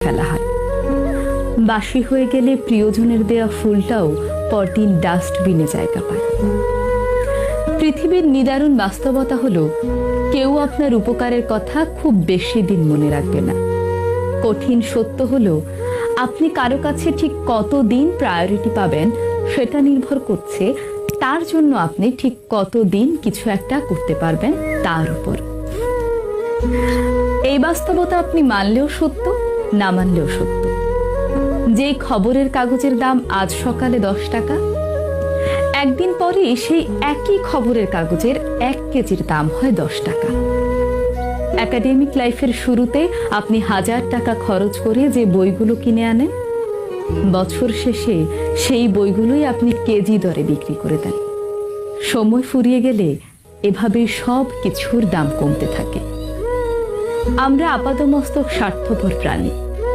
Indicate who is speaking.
Speaker 1: ফেলা হয়। বাসি হয়ে গেলে প্রিয়জনের দেয়া ফুলটাও পরদিন ডাস্টবিনে জায়গা পায়। পৃথিবীর নিদারুণ বাস্তবতা হলো, কেউ আপনার উপকারের কথা খুব বেশি দিন মনে রাখবে না। কঠিন সত্য হলো, আপনি কারো কাছে ঠিক কতদিন প্রায়োরিটি পাবেন সেটা নির্ভর করছে তার জন্য আপনি ঠিক কতদিন কিছু একটা করতে পারবেন তার উপর। এই বাস্তবতা আপনি মানলেও সত্য, না মানলেও সত্য। যে খবরের কাগজের দাম আজ সকালে 10 টাকা, একদিন পরে সেই একই খবরের কাগজের 1 কেজির দাম হয় 10 টাকা। একাডেমিক লাইফের শুরুতে আপনি 1000 টাকা খরচ করে যে বইগুলো কিনে আনেন, বছর শেষে সেই বইগুলোই আপনি কেজি দরে বিক্রি করে দেন। সময় ফুরিয়ে গেলে এভাবে সব কিছুর দাম কমতে থাকে। আমরা আপাদমস্তক স্বার্থপর প্রাণী।